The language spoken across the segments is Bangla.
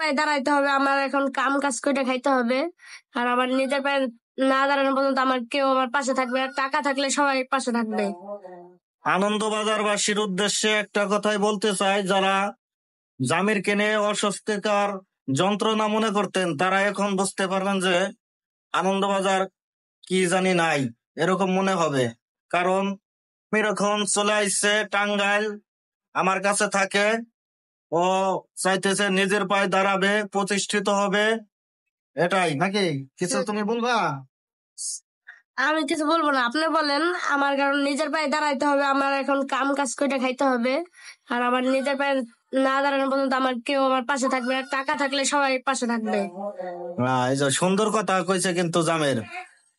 পায়ে দাঁড়াইতে হবে, আমার এখন কাম কাজ করে খাইতে হবে। আর আমার নিজের পায়ে না দাঁড়ানো পর্যন্ত আমার কেউ আমার পাশে থাকবে না, টাকা থাকলে সবাই পাশে থাকবে। আনন্দবাজারবাসীর উদ্দেশ্যে একটা কথাই বলতে চাই, যারা জামিরকে নিয়ে অস্বস্তিকর যন্ত্রণা মনে করতেন তারা এখন বুঝতে পারবেন যে আনন্দবাজার কি জানি নাই এরকম মনে হবে। কারণ জামির এখন চলে আসছে টাঙ্গাইল, আমার কাছে থাকে, ও চাইতেছে নিজের পায়ে দাঁড়াবে, প্রতিষ্ঠিত হবে। এটাই নাকি কিছু তুমি বলবা? আমি কিছু বলবো না, আপনি বলেন। আমার কারণ নিজের পায়ে দাঁড়াইতে হবে, আমার এখন কাম কাজ করে খাইতে হবে। আর আমার নিজের পায়ে না দাঁড়ানো পর্যন্ত আমার কেউ আমার পাশে থাকবে না, টাকা থাকলে সবাই পাশে থাকবে। এই যে সুন্দর কথা কইছে কিন্তু জামির।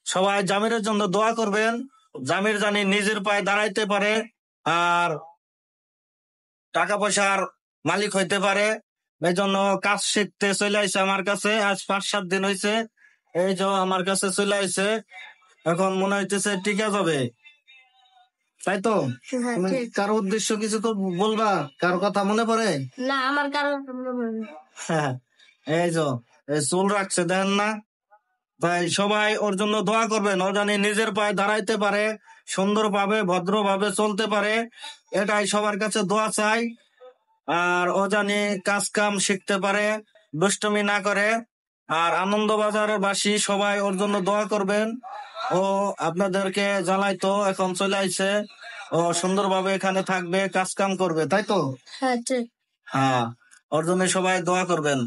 সবাই জামিরের জন্য দোয়া করবেন, জামির জানি নিজের পায়ে দাঁড়াইতে পারে আর টাকা পয়সার মালিক হইতে পারে। এই জন্য কাজ শিখতে চলে আইছে আমার কাছে, আজ 5-7 দিন হয়েছে। এই যে আমার কাছে চলে আইছে, এখন মনে হইতেছে টিকে যাবে, তাই তো? হ্যাঁ, তুমি ঠিক। কারো উদ্দেশ্য কিছু তো বলবা, কারো কথা মনে পড়ে? না, আমার কারণ হ্যাঁ, এই যে এই চুল রাখছে দেখেন না, তাই সবাই ওর জন্য দোয়া করবেন, ও জানি নিজের পায়ে দাঁড়াইতে পারে, সুন্দরভাবে ভদ্রভাবে চলতে পারে, এটাই সবার কাছে দোয়া চাই। আর ও জানি কাজ কাম শিখতে পারে, দুষ্টুমি না করে। আর আনন্দবাজারের বাসী সবাই ওর জন্য দোয়া করবেন। ও আপনাদেরকে জ্বালাইতো, এখন চলে আইছে, ও সুন্দরভাবে এখানে থাকবে, কাজ কাম করবে, তাই তো? হ্যাঁ, ঠিক। হ্যাঁ, ওর জন্য সবাই দোয়া করবেন।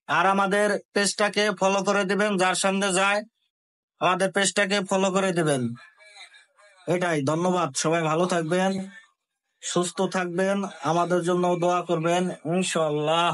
আর আমাদের পেজটাকে ফলো করে দিবেন, যার সামনে যায় আমাদের পেজটাকে ফলো করে দিবেন। এটাই, ধন্যবাদ। সবাই ভালো থাকবেন, সুস্থ থাকবেন, আমাদের জন্য দোয়া করবেন, ইনশাআল্লাহ।